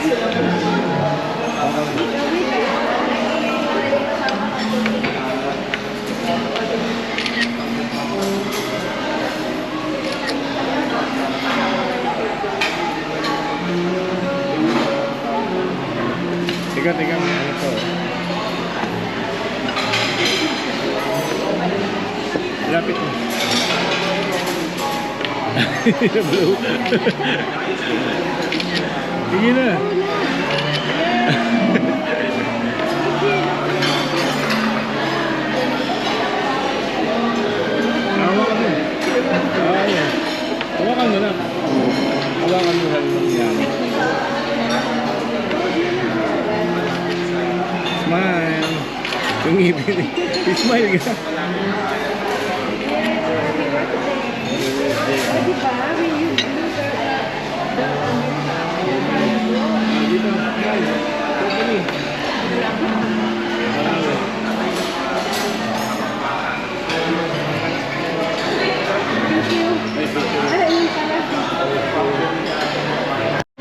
Tiga, ano to? Lapit mo. Blue. Sige na. Hawakan mo. Ayan. Hawakan mo na. Hawakan mo lang yan. Smile. Yung ngipin. Smile ka.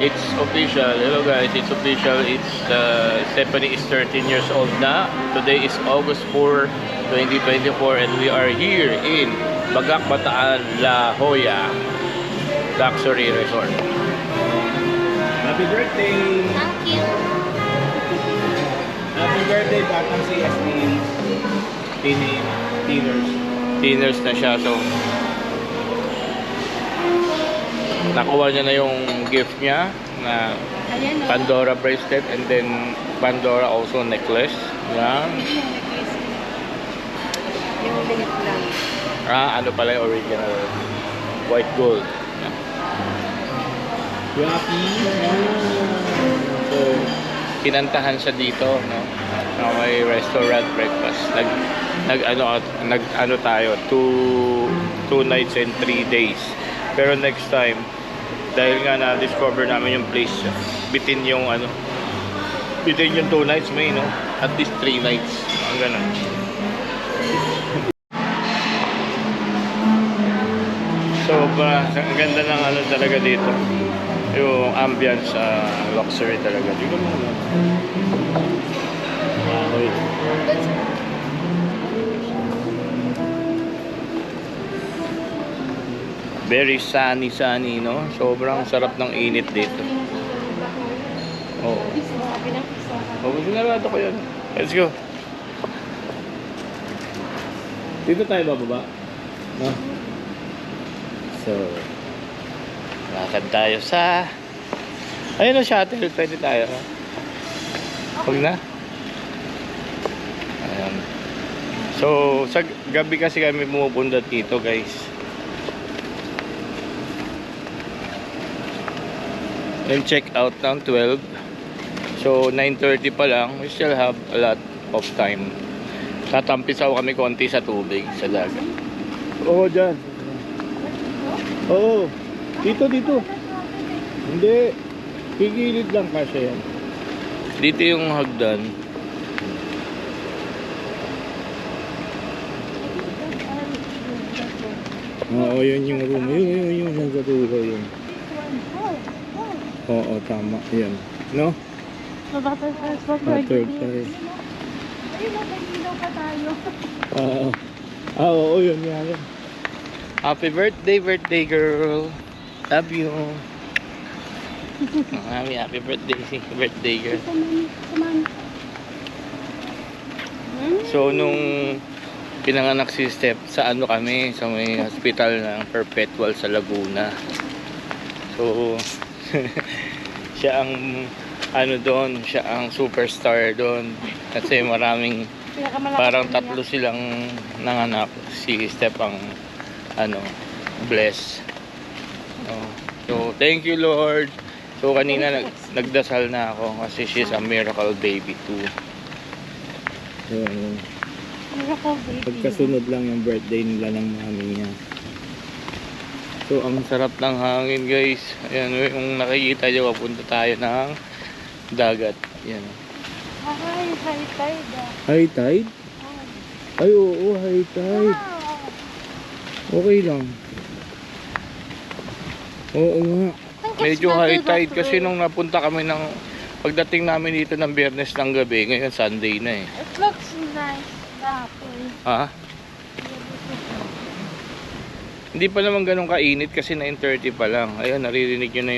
It's official. Hello guys, it's official. It's Stephanie is 13 years old na. Today is August 4, 2024 and we are here in Bagak, Bataan, La Jolla Luxury Resort. Happy birthday! Thank you. Happy birthday, Batang CSD. Teeners. Dinners na siya, so nakuha niya na yung gift niya na Ayan o. Pandora bracelet and then Pandora also necklace. Yan. Yung bilit lang. Ano pala yung original white gold. Yan. Happy. So, kinantahan siya dito, no? May restaurant breakfast. Nag-ano tayo, 2 nights and 3 days. Pero next time, dahil nga na-discover namin yung place, bitin yung 2 nights may, no? At least 3 nights. Ang ganun. So, ang ganda ng talaga dito. Yung ambience, luxury talaga. Tingnan mo naman. Okay. Very sunny, no? Sobrang sarap ng init dito. Oo. Oh, sinarado ko yan. Let's go. Dito tayo bababa. No? So, lakad tayo sa... Ayun ang shuttle. Pwede tayo. Huwag na. Ayan. So, sa gabi kasi kami pumupunta dito, guys. And check out ng 12. So 9:30 pa lang, we still have a lot of time. Tatampisaw kami konti sa tubig, sa dagat. Oo, dyan. Oo. Dito. Hindi. Pigilid lang kasi yan. Dito yung hagdan. Oo, yun yung room. Yun sa dulo yun. Oo, tama. Yan. No? Mag-butterfly Butterfly. Ayun, nagkailaw pa tayo. Oo, yun yan. Happy birthday girl. Love you. Happy birthday girl. Saman. So nung pinanganak si Steph, sa kami, sa may hospital ng Perpetual sa Laguna. So siya ang doon, siya ang superstar doon kasi maraming parang 3 silang nanganak. Si Steph ang bless. So thank you Lord. So kanina nagdasal na ako kasi she's a miracle baby too. Yun. Miracle baby. Pagkasunod lang yung birthday nila ng mami niya. So ang sarap ng hangin guys. Ayan, yung nakikita nyo, papunta tayo ng dagat. Ayan. Ay, high tide ah. High tide? Ay, oo, high tide. Okay lang. Oo nga. Medyo high tide kasi nung napunta kami ng Pagdating namin dito ng Biyernes ng gabi, ngayon Sunday na eh. It looks nice. Apple. Ha? Hindi pa naman ganun kainit kasi 9:30 pa lang. Ayun, naririnig nyo na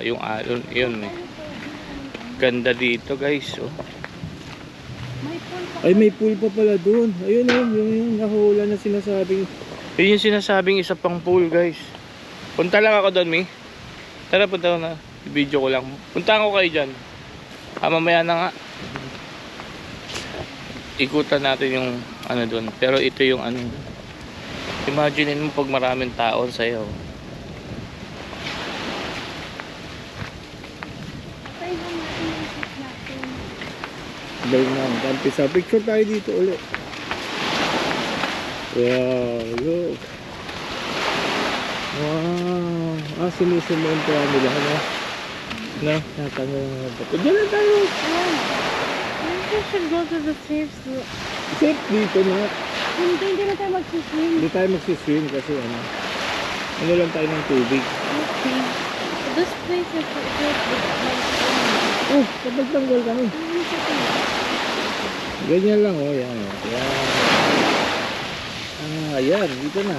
yung alon. Yun eh. Ganda dito guys. Oh. May pool pa. Ay, may pool pa pala doon. Ayun oh, yung nahula na sinasabing. Yun yung sinasabing isa pang pool guys. Punta lang ako doon, Mi. Tara, punta ko na. Video ko lang. Punta ko kayo dyan. Mamaya na nga. Ikutan natin yung ano doon. Pero ito yung ano. Imagine mo pag maraming tao sa'yo. Patay lang natin yung seat natin. Dahil na, kampisa. Picture tayo dito ulit. Wow, look. Wow. Sinusumayin pa nila, ano? No? Natanggal na ba? Diyan na tayo. Maybe we should go to the safe zone. Safe dito na. Hindi na tayo magsiswim. Hindi tayo magsiswim kasi ano. Ano lang tayo ng tubig. Okay. This place is like Oh, kapag tanggal kami. Ganyan lang, oh. Yan, oh. Yan. Yan. Dito na.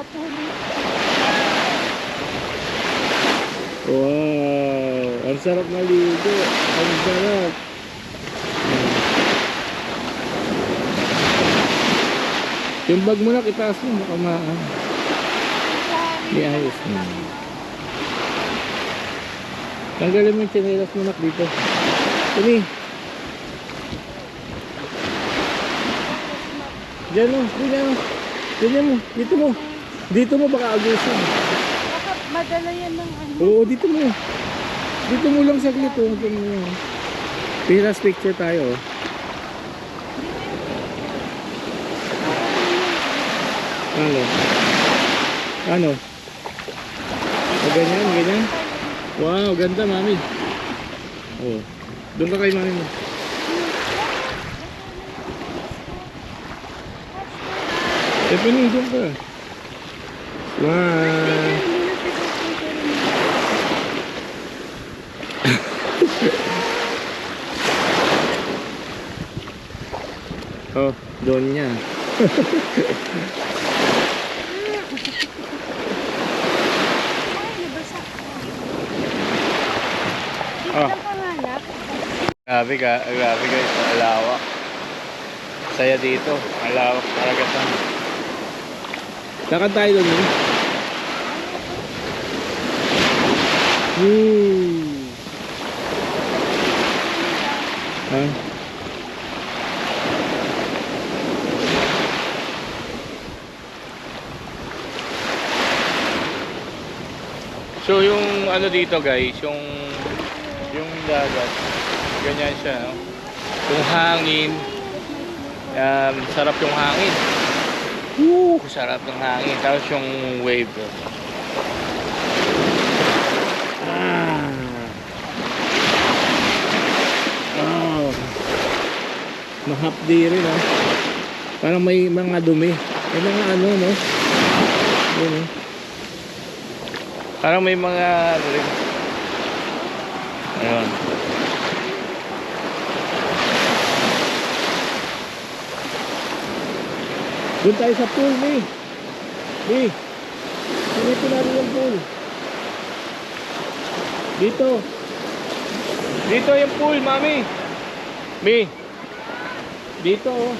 natulog. Wow. Ang sarap maligo. Ang sarap. Yung bag mo na, itaas mo. Baka di ayos mo. Tanggalin mo yung tsinelas mo na dito. Tumi. Diyan mo. Diyan mo. Diyan mo. Dito mo. Dito mo baka agusin. Baka madala yan ng ano. Oo, dito mo. Dito mo lang saglit. Dito mo. Pilas picture tayo. Ano? Ano? Ganyan, ganyan. Wow, ganda mami. Oh. Doon ka kay mami mo. Stephanie, doon ka. Wow. Oh, doon niya. Dito lang pangalak. Grabe guys, ang lawak. Saya dito, ang lawak talaga to. Lakad tayo doon eh. Ha? So yung ano dito guys, yung dagat, ganyan siya, no? Yung hangin, sarap yung hangin. Sarap ng hangin, tapos yung wave. Oh. Mahapdi rin ah. Parang may mga dumi. May mga ano no. Yun, eh. Parang may mga ano rin. Ayun. Doon tayo sa pool, Mi. Mi. Dito natin yung pool. Dito. Dito yung pool, mami. Mi. Dito oh.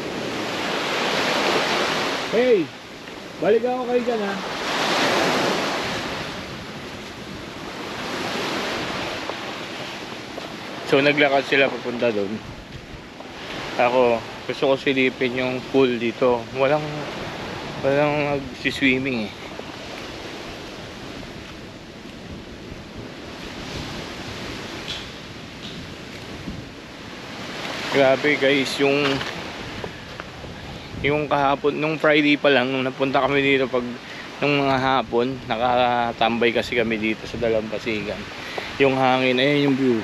Hey. Balik ako kayo dyan ha. So naglakad sila papunta doon. Ako, gusto ko silipin yung pool dito. Walang nag-swimming eh. Grabe guys, yung kahapon, nung Friday pa lang, nung napunta kami dito nung mga hapon, nakatambay kasi kami dito sa Dalampasigan. Yung hangin, ayun yung view.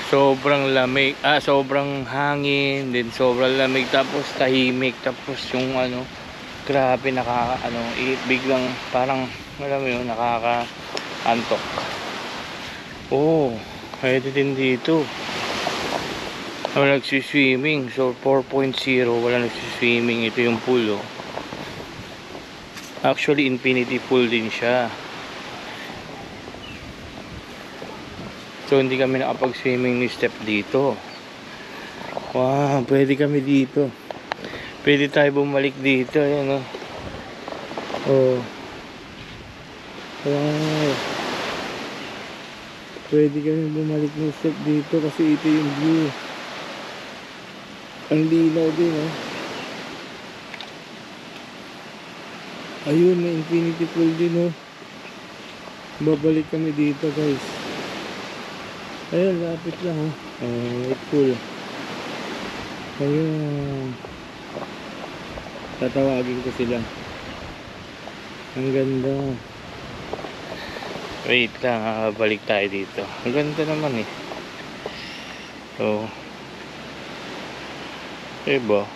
Sobrang lamig, sobrang hangin, din sobrang lamig, tapos tahimik, tapos yung ano, Grabe, biglang parang, alam mo yun, nakaka-antok. Oh, pwede din dito. Wala nagsiswimming. So, 4.0, wala nagsiswimming. Ito yung pool, oh. Actually, infinity pool din siya. So, hindi kami nakapag-swimming ni step dito. Wow, pwede kami dito. Pwede tayo bumalik dito. Ayan, oh. Oh. Wow. Pwede kami bumalik ng step dito kasi ito yung view. Ang linaw din, oh. Ayun, may infinity pool din, oh. Babalik kami dito, guys. Ayun, lapit lang, oh. May pool. Ayun. Tatawagin ko sila. Ang ganda. Wait lang, balik tayo dito. Ang ganda naman, eh. So, diba?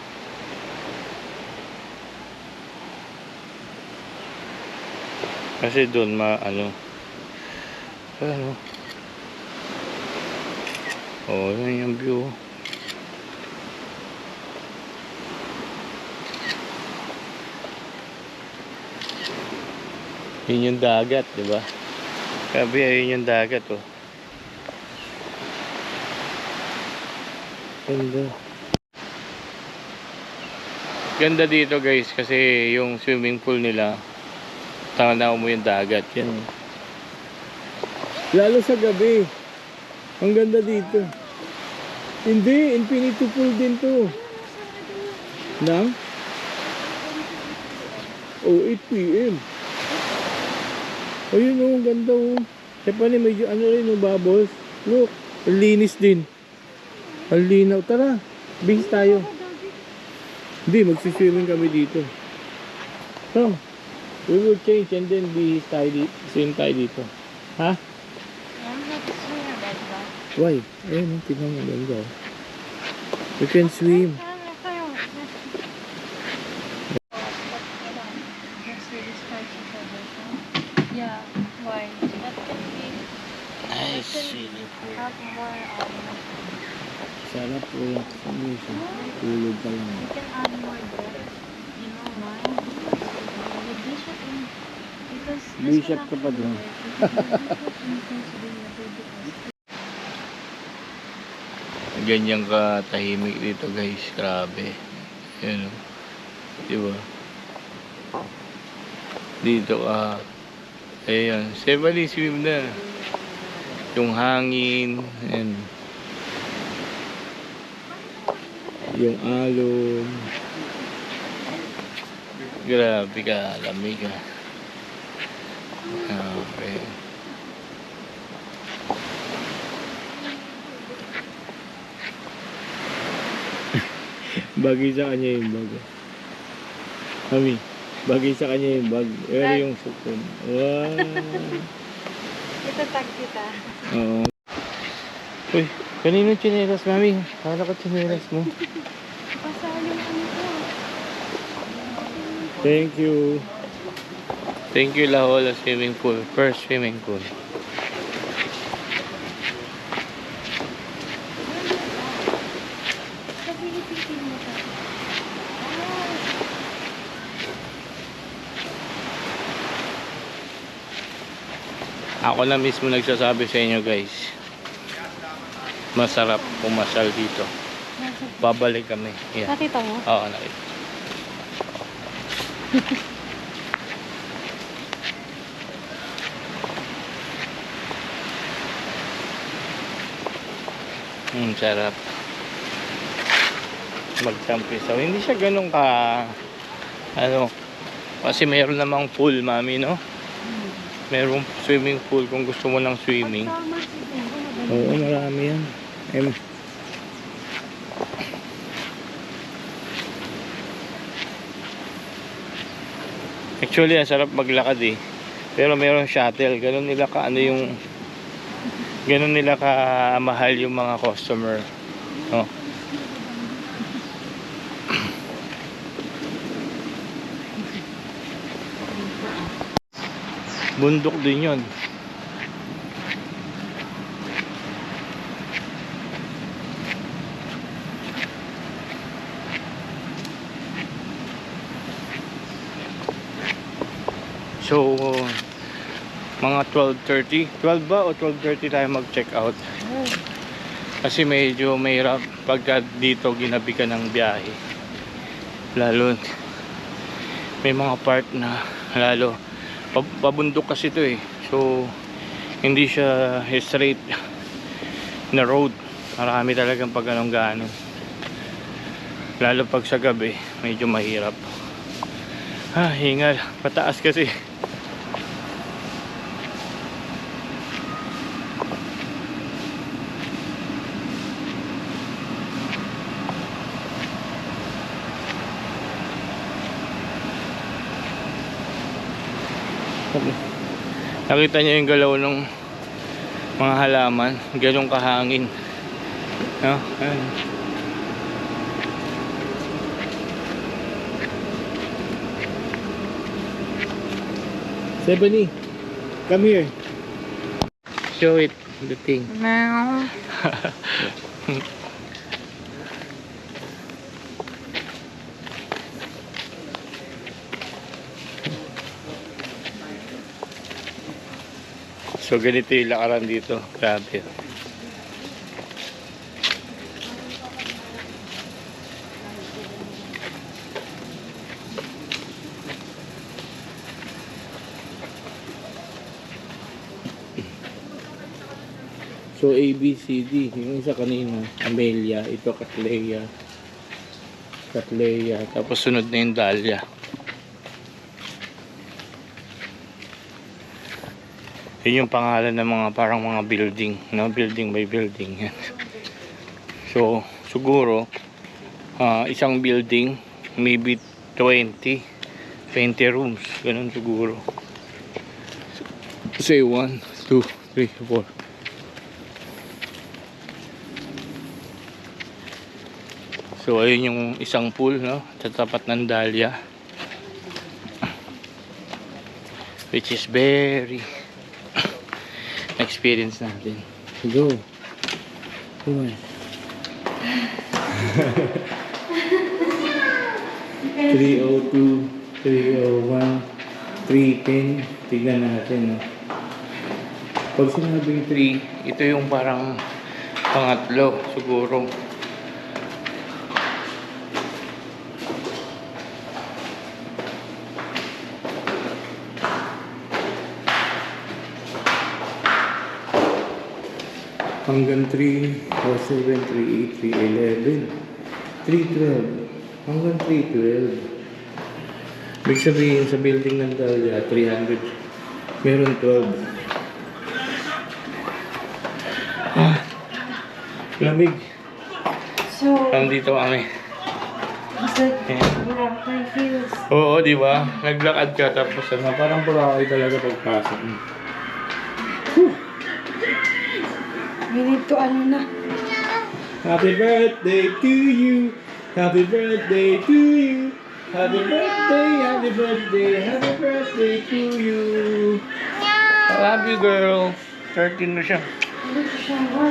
Kasi doon ano. Oh, yun yung view. Yun yung dagat, diba? Sabi, ayun yung dagat, oh. Ganda. Ganda dito, guys, kasi yung swimming pool nila, tanaw mo yung dagat. Yan. Lalo sa gabi. Ang ganda dito. Hindi, infinity pool din to. Nang? Oh, 8 p.m. Ayun, oh, ang ganda, oh. Kaya medyo ano rin, oh, bubbles. Look, ang linis din. Ang linaw. Tara, bihis tayo. Hindi, magsiswimming kami dito. So, we will change and then bihis tayo dito. Swim tayo dito. Ha? Why? Ayun, tingnan mo lang daw. We can swim. Yeah, why? That can be. I see. Have more. Sarap, relaxation. Tulog ka lang. You can add more depth. You know why? The bishop in because Bishop ka pa doon. Ganyan ka tahimik dito, guys. Grabe. Yan, oh. Diba? Dito ka. Ayan. Sebali, swim na. Yung hangin. Ayan. Yung alon. Grabe ka. Lamig ka. Okay. Bagay sa kanya yung bag. Mami, bagay sa kanya yung bag. Pero yung sukon. Wow. Ito tag kita. Oo. Uy, kanino chinelas, mami? Kala ko chinelas mo. Pasali mo ito. Thank you. Thank you, La Jolla Swimming Pool. First swimming pool. Kasi ipitin mo ito. Ako na mismo nagsasabi sa inyo, guys. Masarap pumasal dito. Babalik kami. Yeah. Nakita mo? Oo, nakita. Sarap. Magtampisaw. Hindi siya ganun ka kasi mayroon namang pool, mami, no? Mayroong swimming pool kung gusto mo ng swimming. Oo, marami yan. Actually, ang sarap maglakad, eh. Pero mayroong shuttle. Ganun nila ka mahal yung mga customer, no? Bundok din yun. So, mga 12:30. 12 ba o 12:30 tayo mag-check out? Kasi medyo mahirap pagka dito ginabi ka ng biyahe. Lalo, may mga part na lalo pabundok kasi ito eh. So, hindi siya straight na road. Marami talagang pag anong gaano. Lalo pag sa gabi, medyo mahirap. Hingal. Pataas kasi. Nakita niyo yung galaw ng mga halaman, ganong kahangin. No? Ayan. Sebony, come here. Show it, the thing. Meow. So ganito yung lakaran dito. Grabe. So A, B, C, D. Yung isa kanina, Amelia. Ito Cattleya. Cattleya. Tapos sunod na yung Dahlia. Yun yung pangalan ng mga parang mga building, no? Building by building. Yan. So siguro isang building maybe 20 rooms, ganun siguro. Say 1, 2, 3, 4. So ayun yung isang pool, no? Sa tapat ng Dahlia, which is very experience natin. Go. Come on. 302, 301, 310. Tignan natin, no? Pag sinabing 3, ito yung parang pangatlo siguro. hanggang 3, 4, 7, 3, 8, 3, 11, 312. Hanggang 312. Ibig sabihin sa building ng Dahlia, 300. Meron 12. Lamig. So, Nandito kami. it's like, Boracay feels. Oo, di ba? Naglakad ka tapos ano, parang Boracay talaga pagpasok mo. We need to ano na. Happy birthday to you. Happy birthday to you. Happy birthday, happy birthday, happy birthday to you. I love you, girl. 13 na siya. Ano sa shower?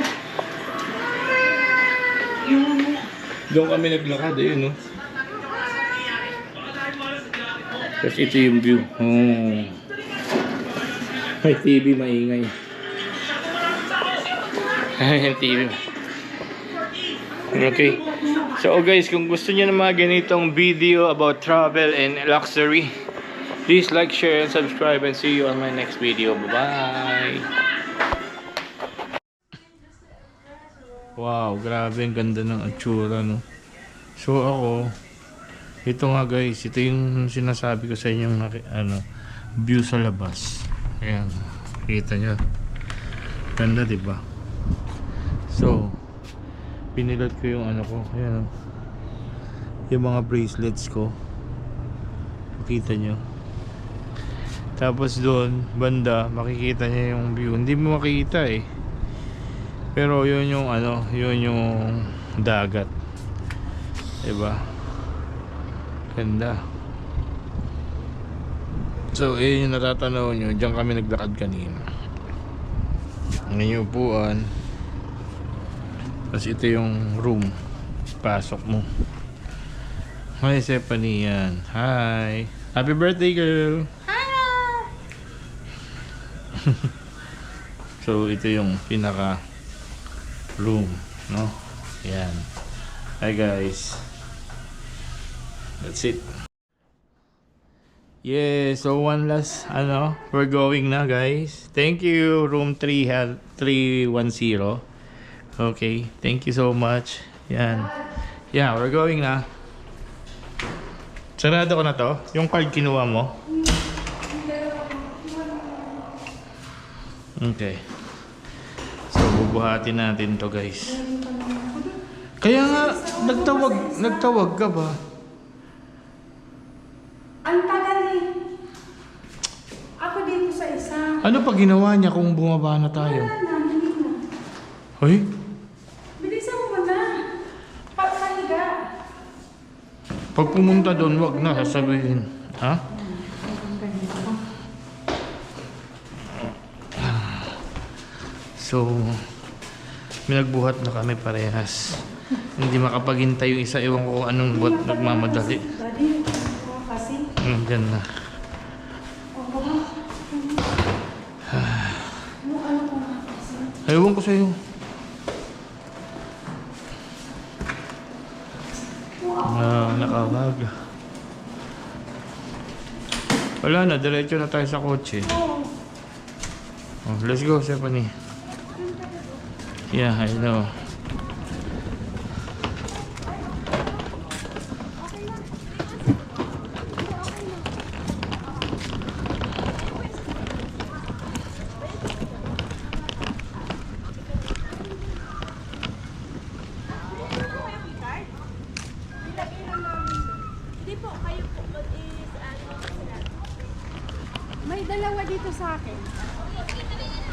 Doon kami naglakad, ayun, no? Kasi ito yung view. May TV, maingay. Yung TV. Okay. So guys, kung gusto niyo ng mga ganitong video about travel and luxury, please like, share, and subscribe, and see you on my next video. Bye-bye! Wow, grabe ang ganda ng atsura, no? So ako, ito nga guys, ito yung sinasabi ko sa inyong view sa labas. Ayan, kita nyo. Ganda, diba? So, pinilot ko yung ano ko. Ayan, yung mga bracelets ko. Makita nyo. Tapos doon, banda, makikita nyo yung view. Hindi mo makikita eh. Pero yun yung ano, yun yung dagat. Diba? Ganda. So, yung natatanaw nyo, diyan kami naglakad kanina. Ano yung upuan. Tapos ito yung room. Pasok mo. Hi, Stephanie yan. Hi. Happy birthday, girl. Hello! So, ito yung pinaka room, no? Yan. Hi, guys. That's it. Yeah, so one last, we're going na, guys. Thank you, room 310. Okay, thank you so much. Yan. Yeah, we're going na. Sarado ko na to. Yung card kinuha mo. Okay. So, bubuhatin natin to, guys. Kaya nga, nagtawag ka ba? Ang tagal eh. Ako dito sa isa. Ano pa ginawa niya kung bumaba na tayo? Wala na, hindi na. Hoy? Bilisan mo na. Pagpahiga. Pag pumunta doon, wag na sasabihin. Ha? So, minagbuhat na kami parehas. Hindi makapaghintay yung isa. Ewan ko kung anong buhat nagmamadali. Daddy, ako kasi. Diyan na. Ako ba? Ano ko nga kasi? Ewan ko sa'yo. Nakawag. Wala na, diretso na tayo sa kotse. Oo. Oh, let's go, Stephanie. Yeah, I know. May dalawa dito sa akin.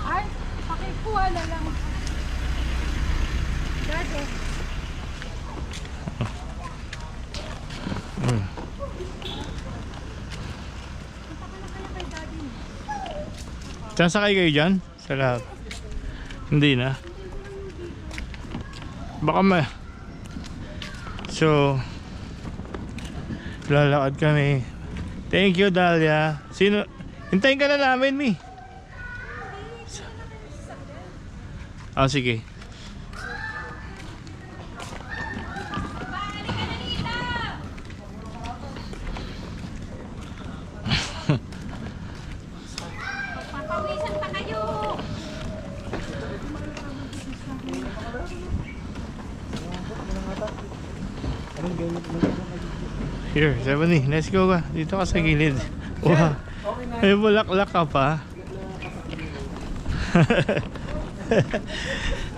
Ay, pakikuha na lang. Dati. Saan sakay kayo dyan? Sa lahat? Hindi na. Baka So, lalakad kami. Thank you, Dahlia. Hintayin ka na namin, Mi. Sige. Papawisan pa kayo! Here, 70. Let's go ka. Dito ka sa gilid. Wow. May bulaklak ka pa.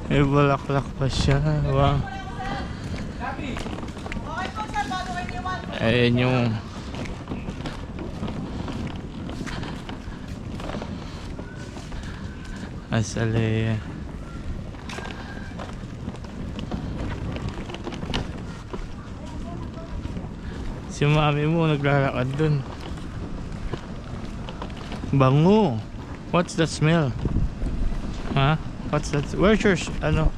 May bulaklak pa siya. Wow. Ayan yung azalea. Si mami mo naglalakad dun. Bango. What's that smell? Huh? What's that? Where's your ano?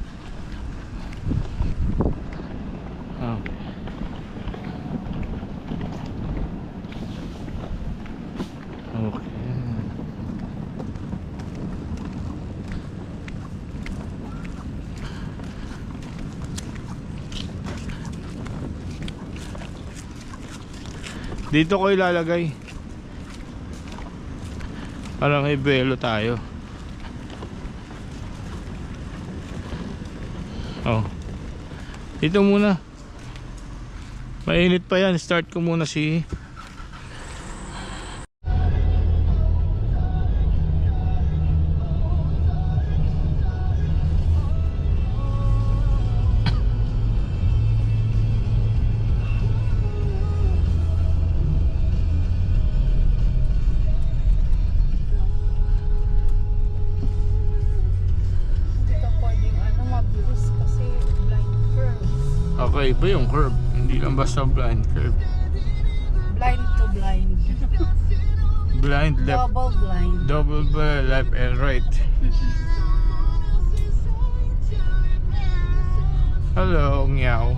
Oh. Okay. Dito ko ilalagay. Parang may belo tayo. Oh. Dito muna. Mainit pa yan. Start ko muna si okay ba yung curve? Hindi lang basta blind curve. Blind to blind. Blind left. Double blind. Double left and right. Hello, meow.